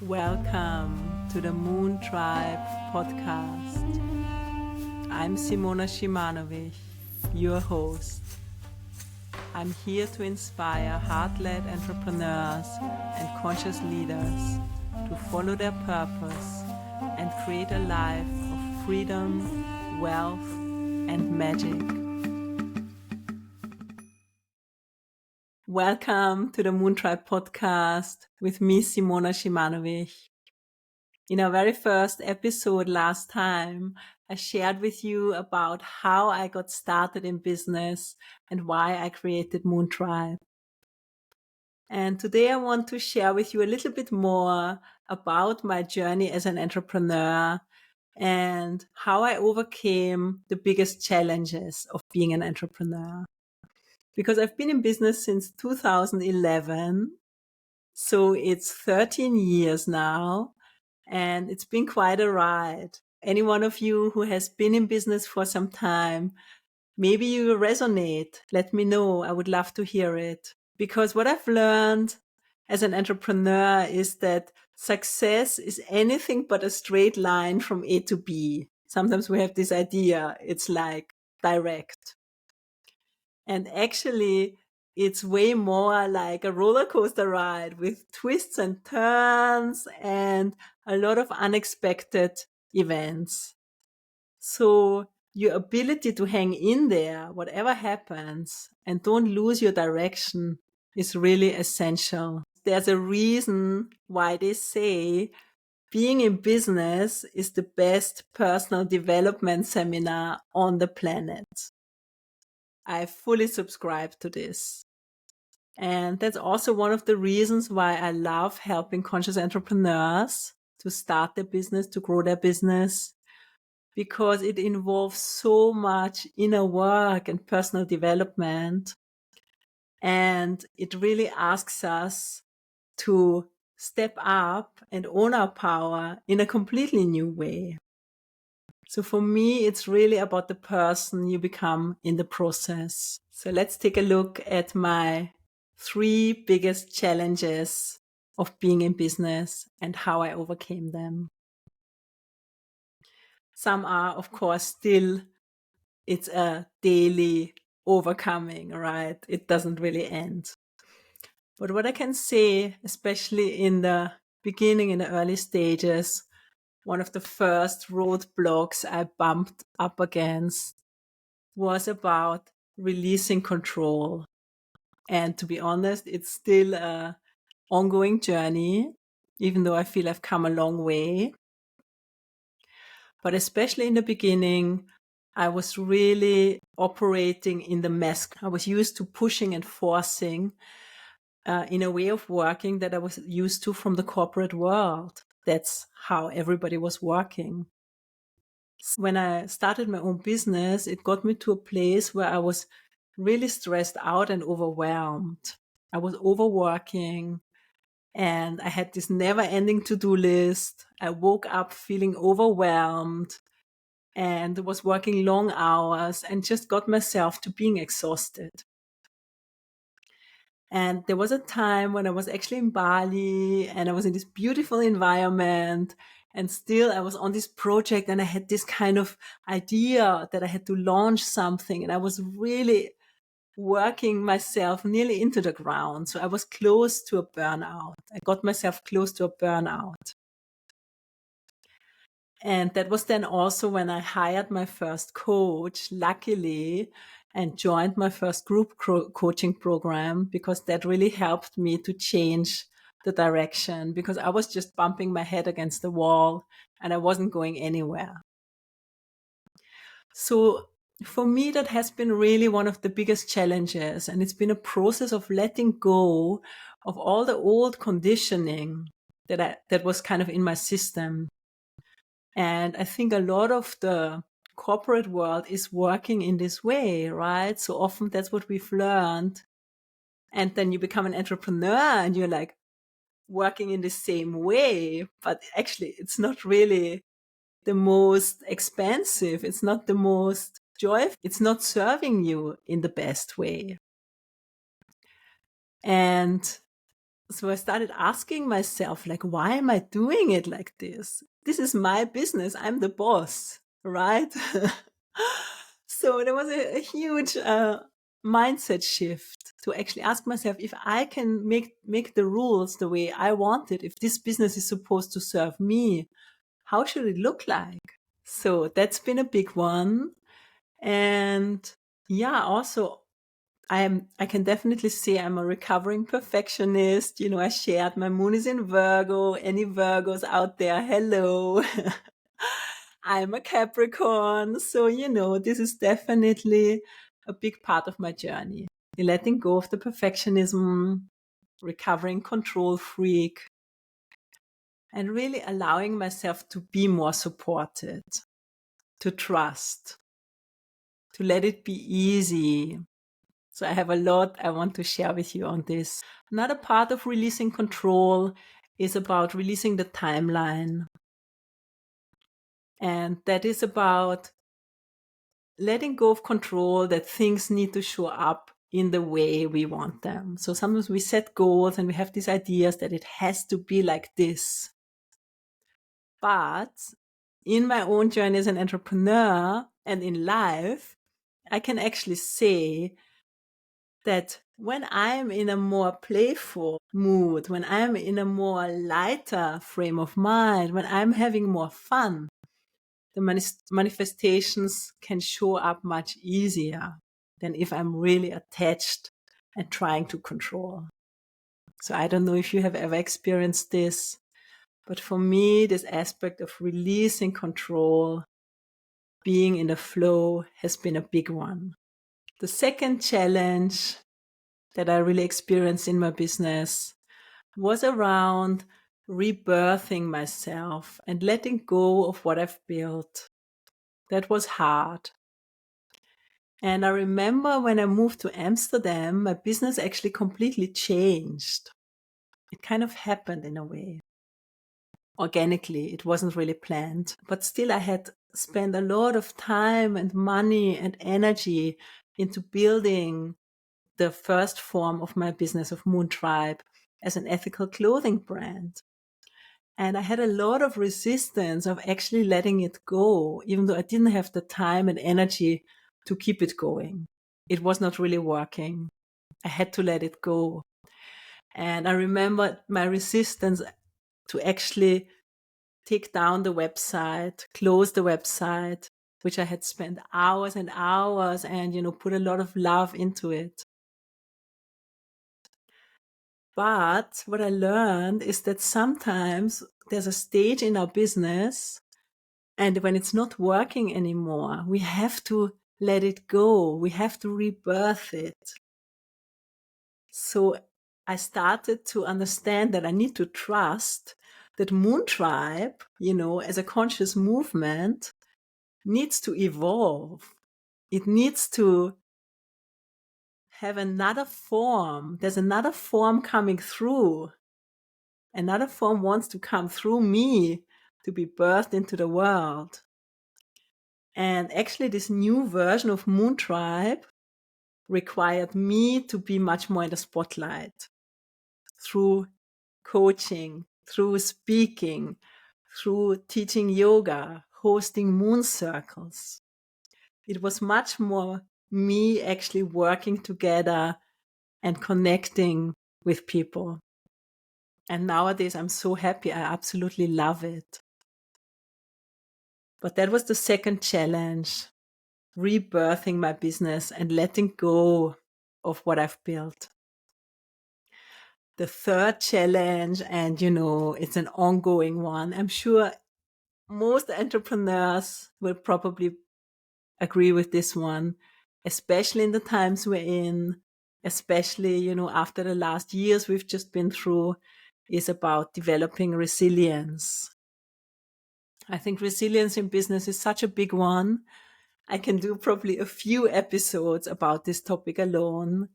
Welcome to the Moon Tribe podcast. I'm Simona, your host. I'm here to inspire heart-led entrepreneurs and conscious leaders to follow their purpose and create a life of freedom, wealth, and magic. Welcome to the Moon Tribe podcast with me, Simona Shimanovic. In our very first episode last time, I shared with you about how I got started in business and why I created Moon Tribe. And today I want to share with you a little bit more about my journey as an entrepreneur and how I overcame the biggest challenges of being an entrepreneur. Because I've been in business since 2011, so it's 13 years now. And it's been quite a ride. Any one of you who has been in business for some time, maybe you resonate. Let me know. I would love to hear it. Because what I've learned as an entrepreneur is that success is anything but a straight line from A to B. Sometimes we have this idea, it's like direct. And actually, it's way more like a roller coaster ride with twists and turns and a lot of unexpected events. So your ability to hang in there, whatever happens, and don't lose your direction is really essential. There's a reason why they say being in business is the best personal development seminar on the planet. I fully subscribe to this. And that's also one of the reasons why I love helping conscious entrepreneurs to start their business, to grow their business, because it involves so much inner work and personal development. And it really asks us to step up and own our power in a completely new way. So for me, it's really about the person you become in the process. So let's take a look at my 3 biggest challenges of being in business and how I overcame them. Some are, of course, still, it's a daily overcoming, right? It doesn't really end. But what I can say, especially in the beginning, in the early stages, one of the first roadblocks I bumped up against was about releasing control. And to be honest, it's still an ongoing journey, even though I feel I've come a long way. But especially in the beginning, I was really operating in the mess. I was used to pushing and forcing in a way of working that I was used to from the corporate world. That's how everybody was working. When I started my own business, it got me to a place where I was really stressed out and overwhelmed. I was overworking and I had this never ending to-do list. I woke up feeling overwhelmed and was working long hours and just got myself to being exhausted. And there was a time when I was actually in Bali and I was in this beautiful environment. And still I was on this project and I had this kind of idea that I had to launch something. And I was really working myself nearly into the ground. So I was close to a burnout. I got myself close to a burnout. And that was then also when I hired my first coach, luckily, and joined my first group coaching program, because that really helped me to change the direction, because I was just bumping my head against the wall and I wasn't going anywhere. So for me, that has been really one of the biggest challenges. And it's been a process of letting go of all the old conditioning that was kind of in my system. And I think a lot of the corporate world is working in this way, right? So often that's what we've learned. And then you become an entrepreneur and you're like working in the same way, but actually it's not really the most expansive. It's not the most joyful. It's not serving you in the best way. And So I started asking myself, like, why am I doing it like this? This is my business. I'm the boss, right? So there was a huge mindset shift to actually ask myself if I can make the rules the way I want it, if this business is supposed to serve me, how should it look like? So that's been a big one. And yeah, also I can definitely say I'm a recovering perfectionist. I shared my moon is in Virgo. Any Virgos out there, hello. I'm a Capricorn. So, this is definitely a big part of my journey. Letting go of the perfectionism, recovering control freak, and really allowing myself to be more supported, to trust, to let it be easy. So I have a lot I want to share with you on this. Another part of releasing control is about releasing the timeline. And that is about letting go of control that things need to show up in the way we want them. So sometimes we set goals and we have these ideas that it has to be like this. But in my own journey as an entrepreneur and in life, I can actually say that when I'm in a more playful mood, when I'm in a more lighter frame of mind, when I'm having more fun, the manifestations can show up much easier than if I'm really attached and trying to control. So I don't know if you have ever experienced this, but for me, this aspect of releasing control, being in the flow, has been a big one. The second challenge that I really experienced in my business was around rebirthing myself and letting go of what I've built. That was hard. And I remember when I moved to Amsterdam, my business actually completely changed. It kind of happened in a way. Organically, it wasn't really planned, but still I had spent a lot of time and money and energy into building the first form of my business of Moon Tribe as an ethical clothing brand. And I had a lot of resistance of actually letting it go, even though I didn't have the time and energy to keep it going. It was not really working. I had to let it go. And I remember my resistance to actually take down the website, close the website, which I had spent hours and hours and, put a lot of love into it. But what I learned is that sometimes there's a stage in our business, and when it's not working anymore, we have to let it go. We have to rebirth it. So I started to understand that I need to trust that Moon Tribe, as a conscious movement, needs to evolve. It needs to have another form. There's another form coming through. Another form wants to come through me to be birthed into the world. And actually, this new version of Moon Tribe required me to be much more in the spotlight through coaching, through speaking, through teaching yoga, hosting moon circles. It was much more me actually working together and connecting with people. And nowadays I'm so happy. I absolutely love it. But that was the second challenge, rebirthing my business and letting go of what I've built. The third challenge, and it's an ongoing one. I'm sure most entrepreneurs will probably agree with this one, especially in the times we're in, especially, after the last years we've just been through, is about developing resilience. I think resilience in business is such a big one. I can do probably a few episodes about this topic alone.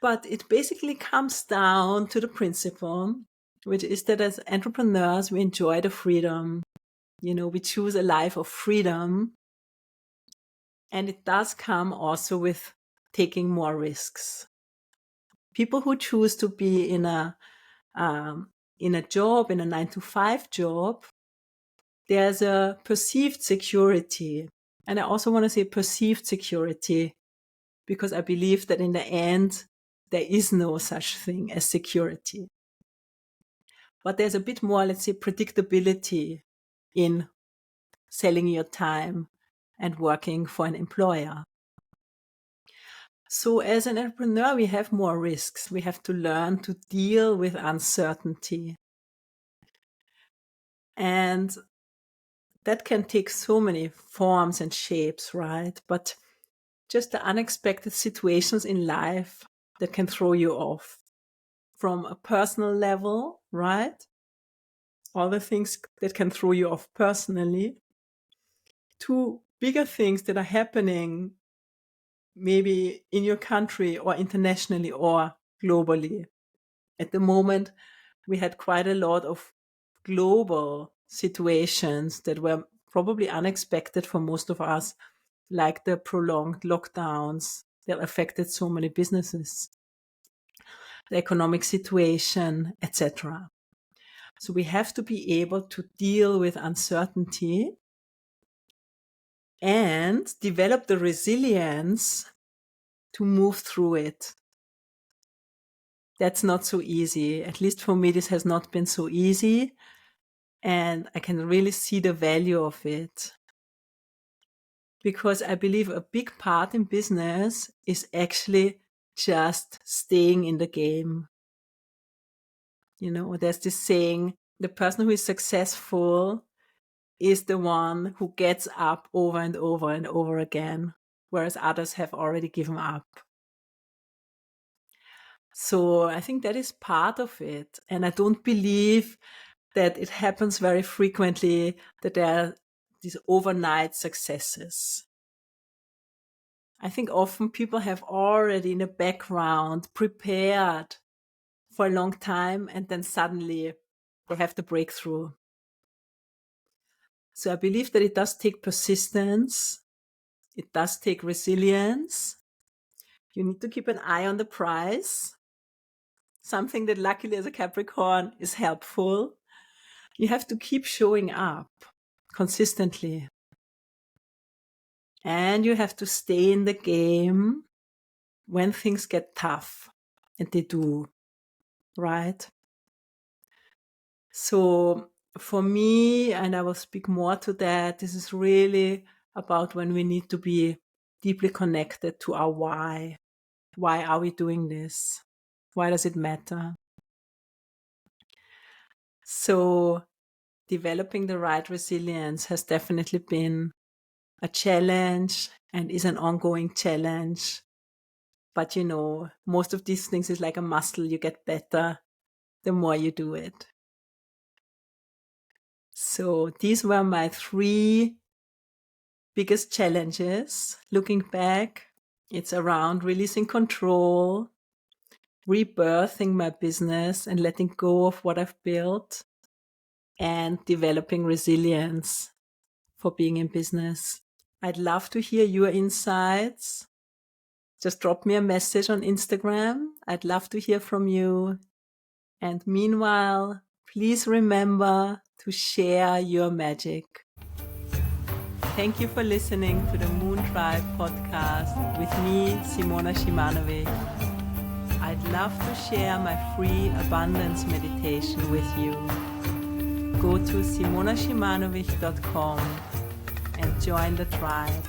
But it basically comes down to the principle, which is that as entrepreneurs, we enjoy the freedom. We choose a life of freedom. And it does come also with taking more risks. People who choose to be in a job, in a 9-to-5 job, there's a perceived security. And I also want to say perceived security, because I believe that in the end, there is no such thing as security. But there's a bit more, let's say, predictability in selling your time and working for an employer. So as an entrepreneur, we have more risks. We have to learn to deal with uncertainty. And that can take so many forms and shapes, right? But just the unexpected situations in life that can throw you off from a personal level, right? All the things that can throw you off personally, to bigger things that are happening maybe in your country or internationally or globally. At the moment, we had quite a lot of global situations that were probably unexpected for most of us, like the prolonged lockdowns that affected so many businesses, the economic situation, etc. So we have to be able to deal with uncertainty and develop the resilience to move through it. That's not so easy. At least for me, this has not been so easy. And I can really see the value of it. Because I believe a big part in business is actually just staying in the game. You know, there's this saying, the person who is successful is the one who gets up over and over and over again, whereas others have already given up. So I think that is part of it. And I don't believe that it happens very frequently that there are these overnight successes. I think often people have already in the background prepared for a long time, and then suddenly they have the breakthrough. So I believe that it does take persistence. It does take resilience. You need to keep an eye on the prize. Something that luckily as a Capricorn is helpful. You have to keep showing up consistently. And you have to stay in the game when things get tough. And they do, right? So for me, and I will speak more to that, this is really about when we need to be deeply connected to our why. Why are we doing this? Why does it matter? So developing the right resilience has definitely been a challenge and is an ongoing challenge. But you know, most of these things is like a muscle. You get better the more you do it. So these were my 3 biggest challenges. Looking back, it's around releasing control, rebirthing my business and letting go of what I've built, and developing resilience for being in business. I'd love to hear your insights. Just drop me a message on Instagram. I'd love to hear from you. And meanwhile, please remember to share your magic. Thank you for listening to the Moon Tribe podcast with me, Simona Shimanovic. I'd love to share my free abundance meditation with you. Go to simonashimanovic.com and join the tribe.